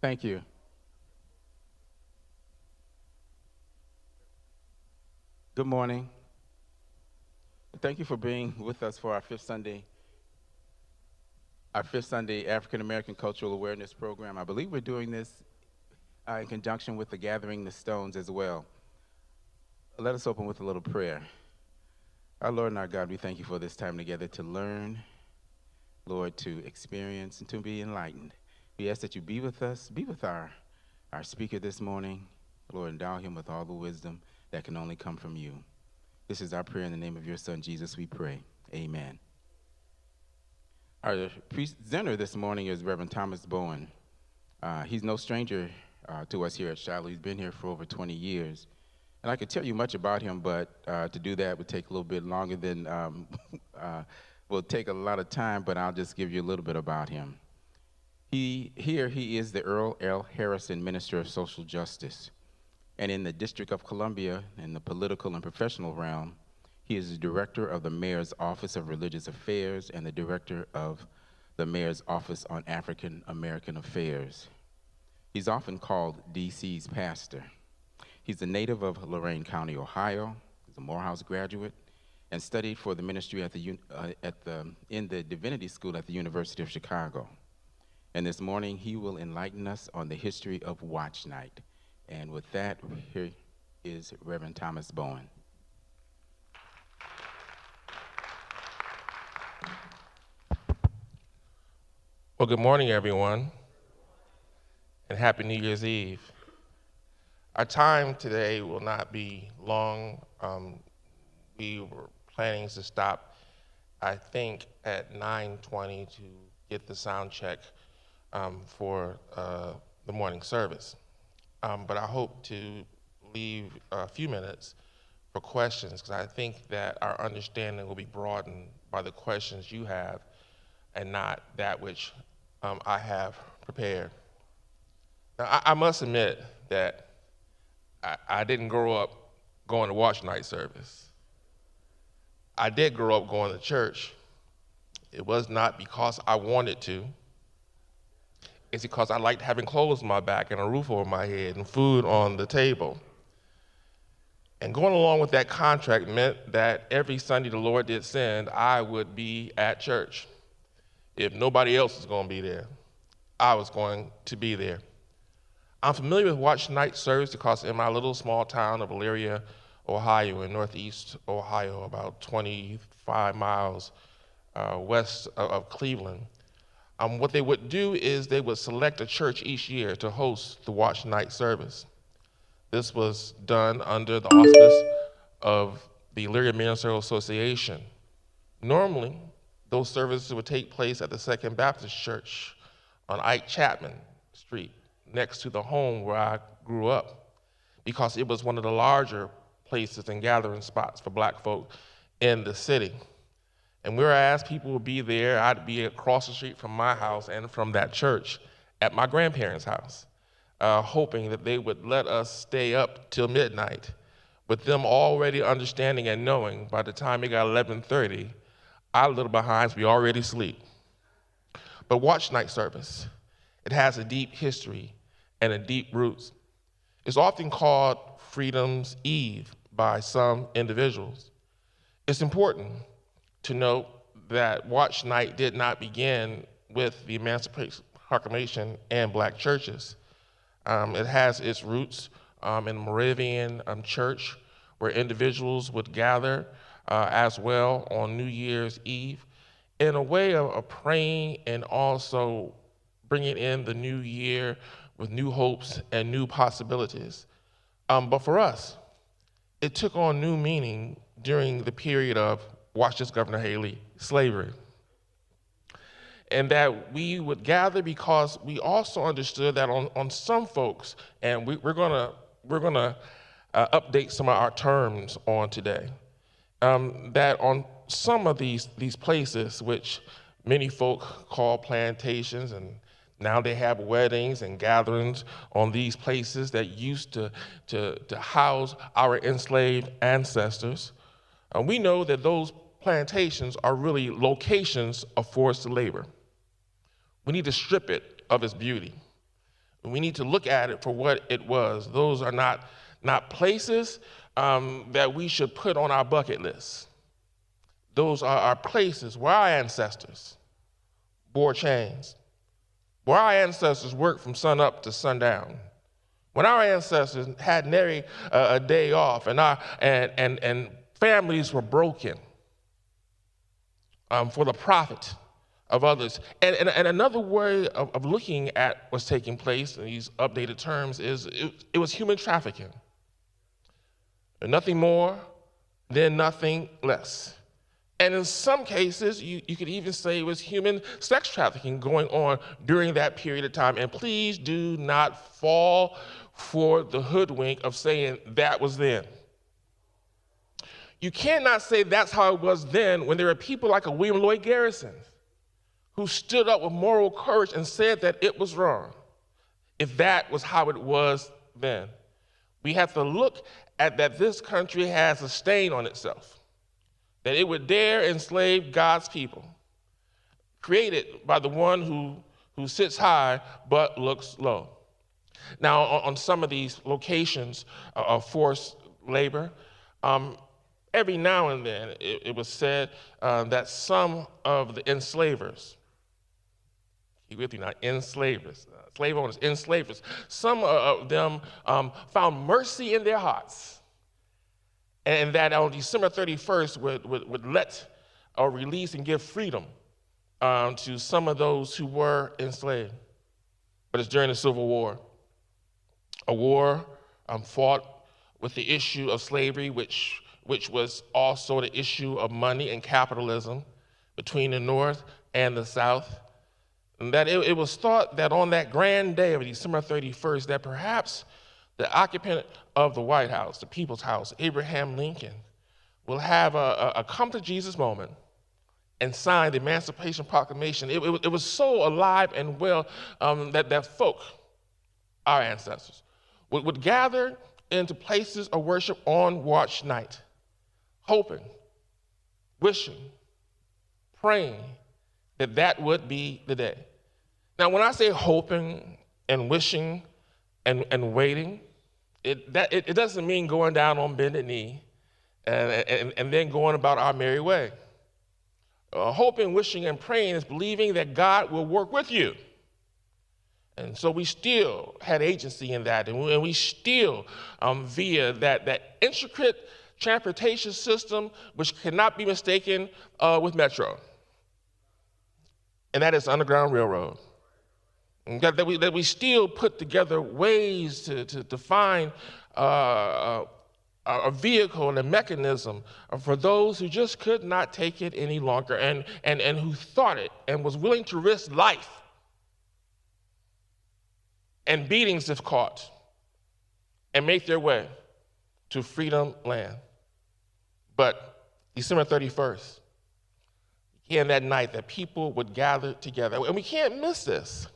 Thank you. Good morning. Thank you for being with us for our fifth Sunday African American Cultural Awareness Program. I believe we're doing this in conjunction with the Gathering the Stones as well. Let us open with a little prayer. Our Lord and our God, we thank you for this time together to learn, Lord, to experience, and to be enlightened. We ask that you be with us, be with our speaker this morning. Lord, endow him with all the wisdom that can only come from you. This is our prayer in the name of your Son, Jesus, we pray. Amen. Our presenter this morning is Reverend Thomas Bowen. He's no stranger to us here at Shiloh. He's been here for over 20 years. And I could tell you much about him, but to do that would take a little bit longer than, will take a lot of time, but I'll just give you a little bit about him. He is the Earl L. Harrison Minister of Social Justice. And in the District of Columbia, in the political and professional realm, he is the director of the Mayor's Office of Religious Affairs and the director of the Mayor's Office on African American Affairs. He's often called DC's pastor. He's a native of Lorain County, Ohio. He's a Morehouse graduate and studied for the ministry in the Divinity School at the University of Chicago. And this morning, he will enlighten us on the history of Watch Night. And with that, here is Reverend Thomas Bowen. Well, good morning, everyone, and Happy New Year's Eve. Our time today will not be long. We were planning to stop, I think, at 9:20 to get the sound check for the morning service. But I hope to leave a few minutes for questions, because I think that our understanding will be broadened by the questions you have and not that which I have prepared. Now, I must admit that I didn't grow up going to watch night service. I did grow up going to church. It was not because I wanted to. It's because I liked having clothes on my back and a roof over my head and food on the table. And going along with that contract meant that every Sunday the Lord did send, I would be at church. If nobody else was going to be there, I was going to be there. I'm familiar with watch night service because in my little small town of Elyria, Ohio, in northeast Ohio, about 25 miles west of Cleveland, what they would do is they would select a church each year to host the watch night service. This was done under the auspice of the Elyria Ministerial Association. Normally, those services would take place at the Second Baptist Church on Ike Chapman Street, next to the home where I grew up, because it was one of the larger places and gathering spots for Black folk in the city. And whereas people would be there, I'd be across the street from my house and from that church at my grandparents' house, hoping that they would let us stay up till midnight, with them already understanding and knowing by the time it got 11:30, our little behinds be already asleep. But watch night service, it has a deep history and a deep roots. It's often called Freedom's Eve by some individuals. It's important to note that watch night did not begin with the Emancipation Proclamation and Black churches. It has its roots in Moravian church, where individuals would gather as well on New Year's Eve in a way of praying and also bringing in the new year with new hopes and new possibilities. But for us, it took on new meaning during the period of, watch this, Governor Haley, slavery. And that we would gather because we also understood that on some folks, and we're gonna update some of our terms on today, that on some of these places, which many folk call plantations, and now they have weddings and gatherings on these places that used to house our enslaved ancestors. We know that those plantations are really locations of forced labor. We need to strip it of its beauty. We need to look at it for what it was. Those are not places that we should put on our bucket list. Those are our places where our ancestors bore chains, where our ancestors worked from sun up to sundown, when our ancestors had nary a day off, and families were broken for the profit of others. And another way of looking at what's taking place in these updated terms is it was human trafficking. Nothing more than nothing less. And in some cases, you could even say it was human sex trafficking going on during that period of time. And please do not fall for the hoodwink of saying that was then. You cannot say that's how it was then when there are people like a William Lloyd Garrison who stood up with moral courage and said that it was wrong, if that was how it was then. We have to look at that this country has a stain on itself, that it would dare enslave God's people, created by the one who sits high but looks low. Now, on some of these locations of forced labor, every now and then it was said that some of the enslavers, keep with me now, enslavers, slave owners, enslavers, some of them found mercy in their hearts, and that on December 31st would let or release and give freedom to some of those who were enslaved. But it's during the Civil War, a war fought with the issue of slavery, which was also the issue of money and capitalism between the North and the South. And that it was thought that on that grand day of December 31st, that perhaps the occupant of the White House, the People's House, Abraham Lincoln, will have a come to Jesus moment and sign the Emancipation Proclamation. It was so alive and well that folk, our ancestors, would gather into places of worship on watch night, hoping, wishing, praying that would be the day. Now, when I say hoping and wishing and waiting, it doesn't mean going down on bended knee and then going about our merry way. Hoping, wishing, and praying is believing that God will work with you. And so we still had agency in that, and we still, via that intricate transportation system, which cannot be mistaken with Metro, and that is Underground Railroad. And that we still put together ways to find a vehicle and a mechanism for those who just could not take it any longer and who thought it and was willing to risk life and beatings if caught and make their way to freedom land. But December 31st, again that night, that people would gather together. And we can't miss this.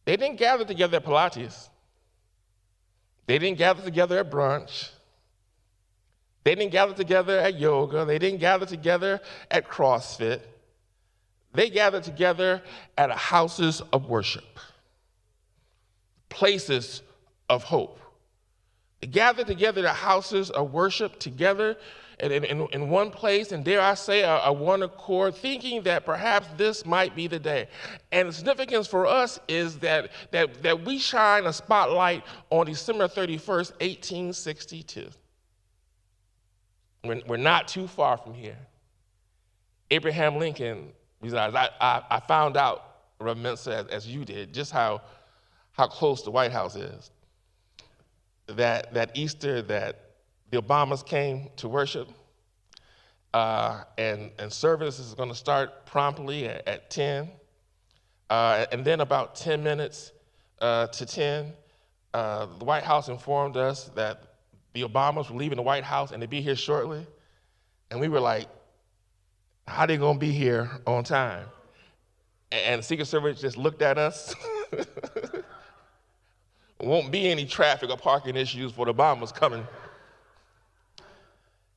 They didn't gather together at Pilates. They didn't gather together at brunch. They didn't gather together at yoga. They didn't gather together at CrossFit. They gathered together at houses of worship, places of hope. They gathered together at houses of worship together in one place, and dare I say, a one accord, thinking that perhaps this might be the day. And the significance for us is that we shine a spotlight on December 31st, 1862. We're not too far from here. Abraham Lincoln resides. I found out, Reverend Mensa, as you did, just how close the White House is. That Easter that the Obamas came to worship, and service is going to start promptly at 10. And then about 10 minutes to 10, the White House informed us that the Obamas were leaving the White House and they'd be here shortly. And we were like, how are they going to be here on time? And the Secret Service just looked at us. Won't be any traffic or parking issues for the Obamas coming.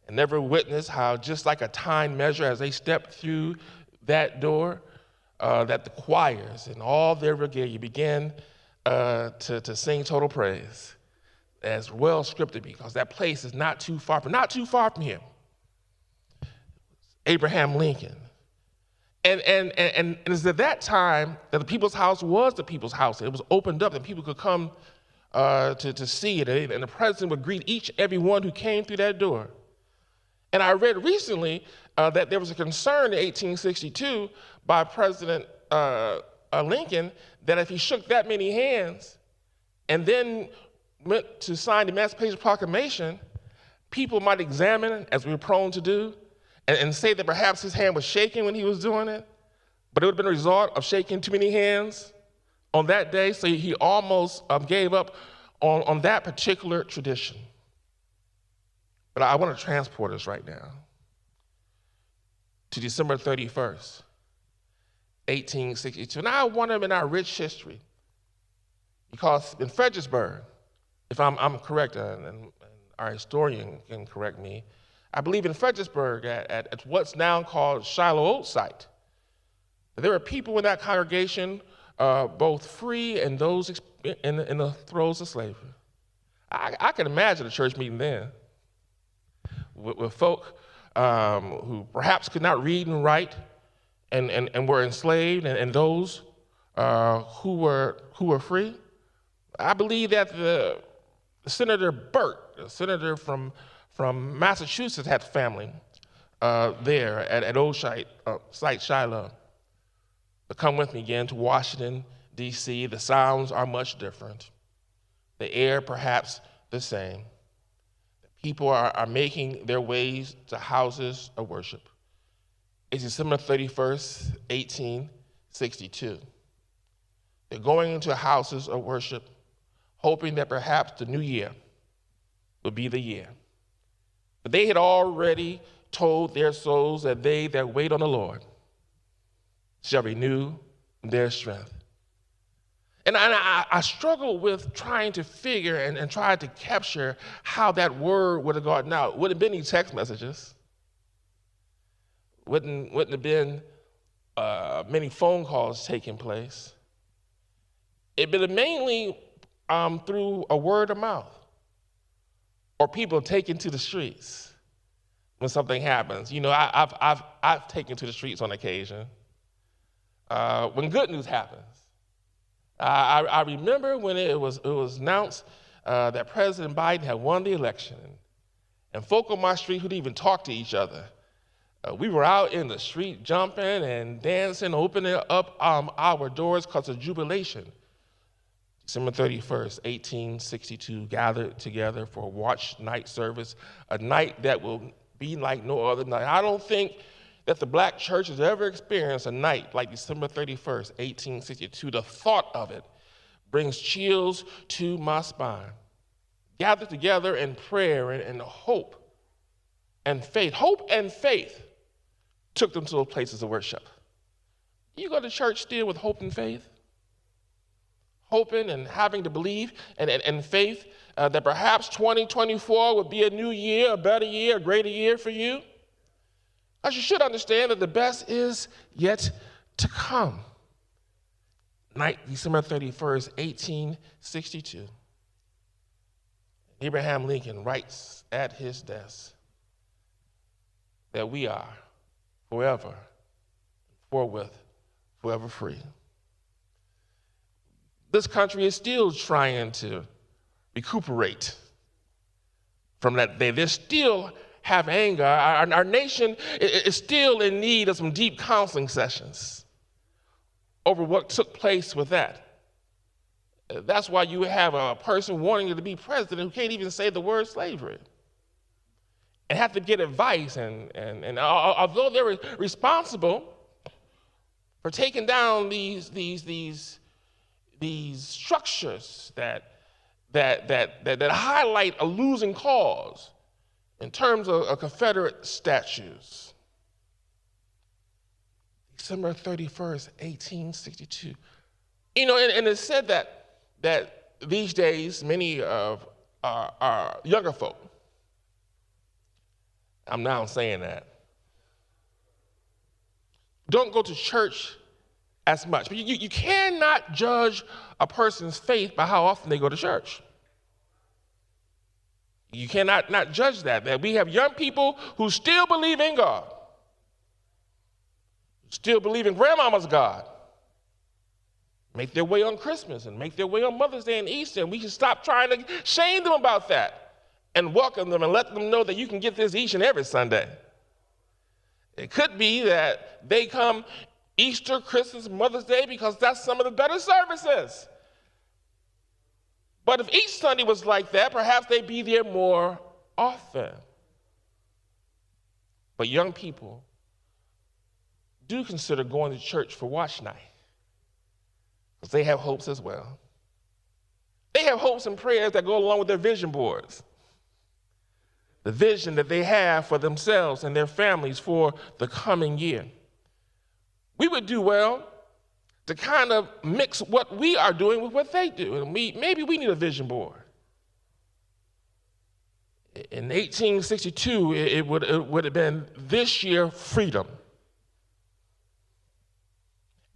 And never witnessed how, just like a time measure, as they stepped through that door, that the choirs and all their regalia began to sing total praise as well scripted, because that place is not too far from here. Abraham Lincoln. And it's at that time that the People's House was the People's House. It was opened up and people could come to see it, and the president would greet each and every one who came through that door. And I read recently that there was a concern in 1862 by President Lincoln that if he shook that many hands and then went to sign the Emancipation Proclamation, people might examine it, as we were prone to do, and say that perhaps his hand was shaking when he was doing it, but it would have been a result of shaking too many hands on that day, so he almost gave up on that particular tradition. But I want to transport us right now to December 31st, 1862. Now I want them in our rich history, because in Fredericksburg, if I'm correct, and our historian can correct me, I believe in Fredericksburg at what's now called Shiloh Old Site, there were people in that congregation, both free and those in the throes of slavery. I can imagine a church meeting then with folk who perhaps could not read and write and were enslaved, and those who were free. I believe that the Senator Burt, a senator from Massachusetts, had family there at Old Site Shiloh. But come with me again to Washington, D.C. The sounds are much different. The air perhaps the same. People are making their ways to houses of worship. It's December 31st, 1862. They're going into houses of worship, hoping that perhaps the new year would be the year. But they had already told their souls that they that wait on the Lord shall renew their strength. And I struggle with trying to figure and try to capture how that word would have gotten out. Wouldn't have been any text messages. Wouldn't have been many phone calls taking place. It'd been mainly through a word of mouth, or people taken to the streets when something happens. You know, I've taken to the streets on occasion when good news happens. I remember when it was announced that President Biden had won the election, and folk on my street who'd even talk to each other. We were out in the street jumping and dancing, opening up our doors because of jubilation. December 31st, 1862, gathered together for a watch night service, a night that will be like no other night. I don't think that the black church has ever experienced a night like December 31st, 1862. The thought of it brings chills to my spine. Gathered together in prayer and hope and faith. Hope and faith took them to those places of worship. You go to church still with hope and faith? Hoping and having to believe and faith that perhaps 2024 would be a new year, a better year, a greater year for you? As you should understand that the best is yet to come. Night, December 31st, 1862. Abraham Lincoln writes at his desk that we are forever, forthwith, forever free. This country is still trying to recuperate from that day. They still have anger. Our nation is still in need of some deep counseling sessions over what took place with that. That's why you have a person wanting to be president who can't even say the word slavery and have to get advice. And although they're responsible for taking down these structures that highlight a losing cause in terms of Confederate statues. December 31st, 1862. You know, and it's said that these days many of our younger folk, I'm now saying that, don't go to church as much. But you cannot judge a person's faith by how often they go to church. You cannot not judge that we have young people who still believe in God, still believe in grandmama's God, make their way on Christmas and make their way on Mother's Day and Easter, and we should stop trying to shame them about that and welcome them and let them know that you can get this each and every Sunday. It could be that they come Easter, Christmas, Mother's Day because that's some of the better services. But if each Sunday was like that, perhaps they'd be there more often. But young people do consider going to church for watch night because they have hopes as well. They have hopes and prayers that go along with their vision boards. The vision that they have for themselves and their families for the coming year. We would do well to kind of mix what we are doing with what they do. And maybe we need a vision board. In 1862, it would have been this year freedom.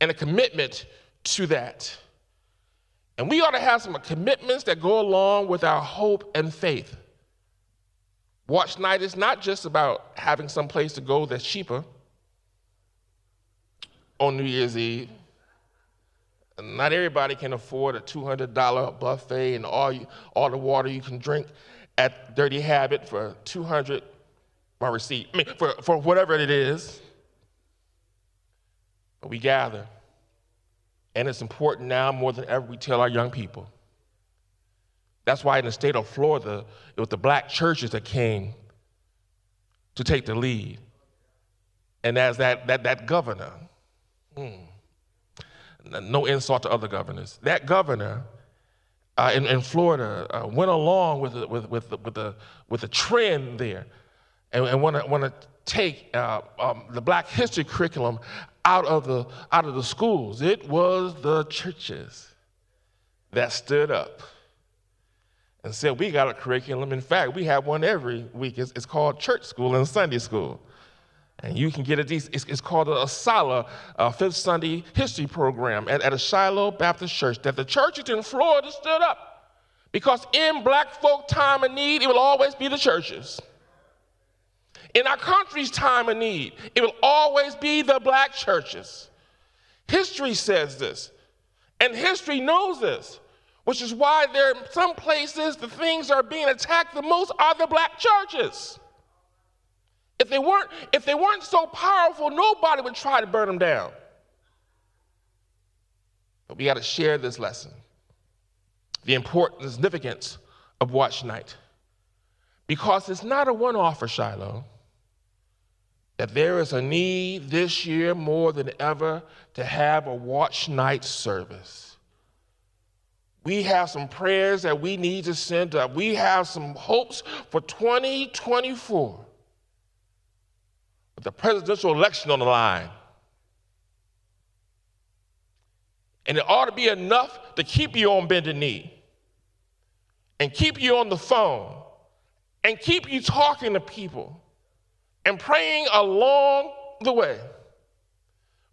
And a commitment to that. And we ought to have some commitments that go along with our hope and faith. Watch night is not just about having some place to go that's cheaper on New Year's Eve. Not everybody can afford a $200 buffet and all the water you can drink at Dirty Habit for $200, my receipt, for whatever it is. But we gather. And it's important now more than ever we tell our young people. That's why in the state of Florida, it was the black churches that came to take the lead. And as that governor, no insult to other governors, that governor in Florida went along with the trend there, and want to take the Black History curriculum out of the schools. It was the churches that stood up and said, we got a curriculum. In fact, we have one every week. It's called church school and Sunday school. And you can get it. It's called a SALA, Fifth Sunday History Program at a Shiloh Baptist Church, that the churches in Florida stood up. Because in black folk time of need, it will always be the churches. In our country's time of need, it will always be the black churches. History says this, and history knows this, which is why there are some places the things that are being attacked the most are the black churches. If they weren't so powerful, nobody would try to burn them down. But we got to share this lesson, the importance and significance of watch night. Because it's not a one-off for Shiloh, that there is a need this year more than ever to have a watch night service. We have some prayers that we need to send up. We have some hopes for 2024. With the presidential election on the line. And it ought to be enough to keep you on bended knee and keep you on the phone and keep you talking to people and praying along the way.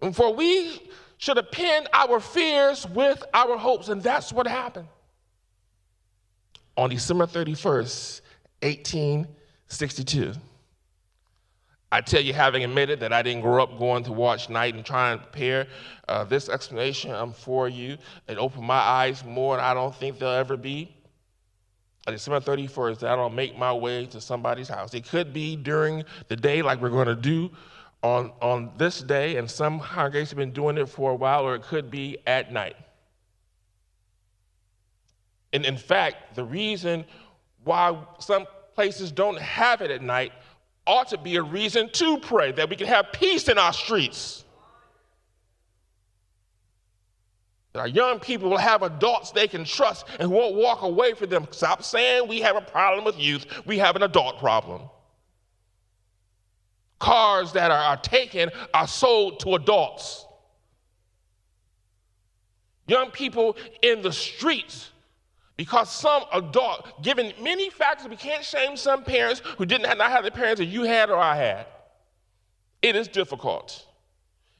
And for we should append our fears with our hopes, and that's what happened. On December 31st, 1862. I tell you, having admitted that I didn't grow up going to watch night and trying to prepare this explanation for you, it opened my eyes more than I don't think they'll ever be. On December 31st, that I'll make my way to somebody's house. It could be during the day like we're going to do on this day, and some congregations have been doing it for a while, or it could be at night. And in fact, the reason why some places don't have it at night ought to be a reason to pray, that we can have peace in our streets. That our young people will have adults they can trust and who won't walk away from them. Stop saying we have a problem with youth. We have an adult problem. Cars that are taken are sold to adults. Young people in the streets, because some adult, given many factors, we can't shame some parents who did not have the parents that you had or I had. It is difficult.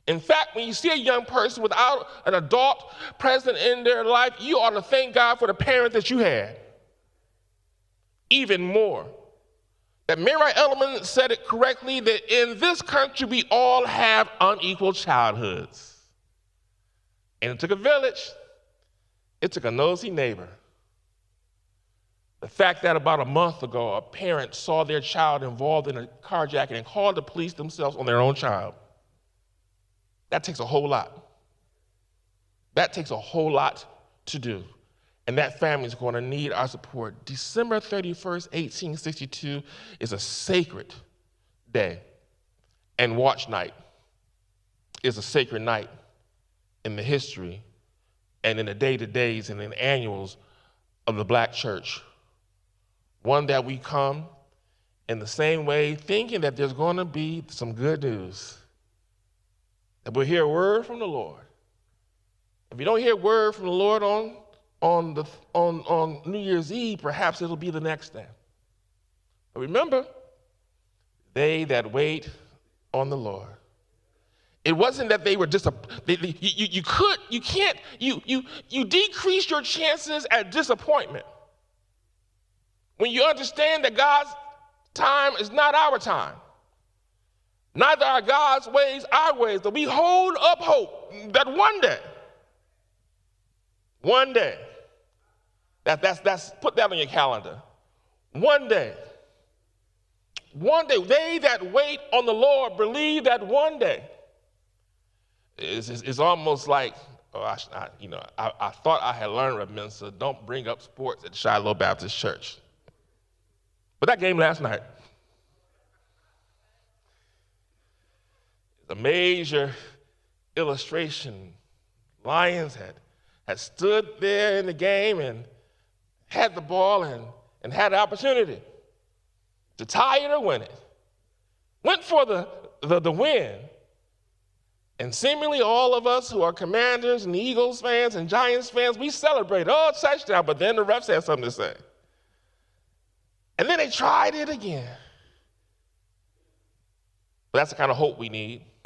In fact, when you see a young person without an adult present in their life, you ought to thank God for the parent that you had. Even more. That Mary Elliman said it correctly, that in this country we all have unequal childhoods. And it took a village. It took a nosy neighbor. The fact that about a month ago, a parent saw their child involved in a carjacking and called the police themselves on their own child. That takes a whole lot. That takes a whole lot to do. And that family is going to need our support. December 31st, 1862 is a sacred day. And watch night is a sacred night in the history and in the day-to-days and in the annuals of the Black church. One that we come in the same way, thinking that there's going to be some good news. That we'll hear a word from the Lord. If you don't hear a word from the Lord on New Year's Eve, perhaps it'll be the next day. But remember, they that wait on the Lord. It wasn't that they were disappointed. You decrease your chances at disappointment when you understand that God's time is not our time. Neither are God's ways our ways. But we hold up hope that one day, that's put that on your calendar. One day, they that wait on the Lord believe that one day. It's almost like, I thought I had learned, Reverend, so don't bring up sports at Shiloh Baptist Church. But that game last night, the major illustration. Lions had stood there in the game and had the ball and had the opportunity to tie it or win it. Went for the win. And seemingly all of us who are Commanders and Eagles fans and Giants fans, we celebrate, oh, touchdown, but then the refs had something to say. And then they tried it again. But that's the kind of hope we need.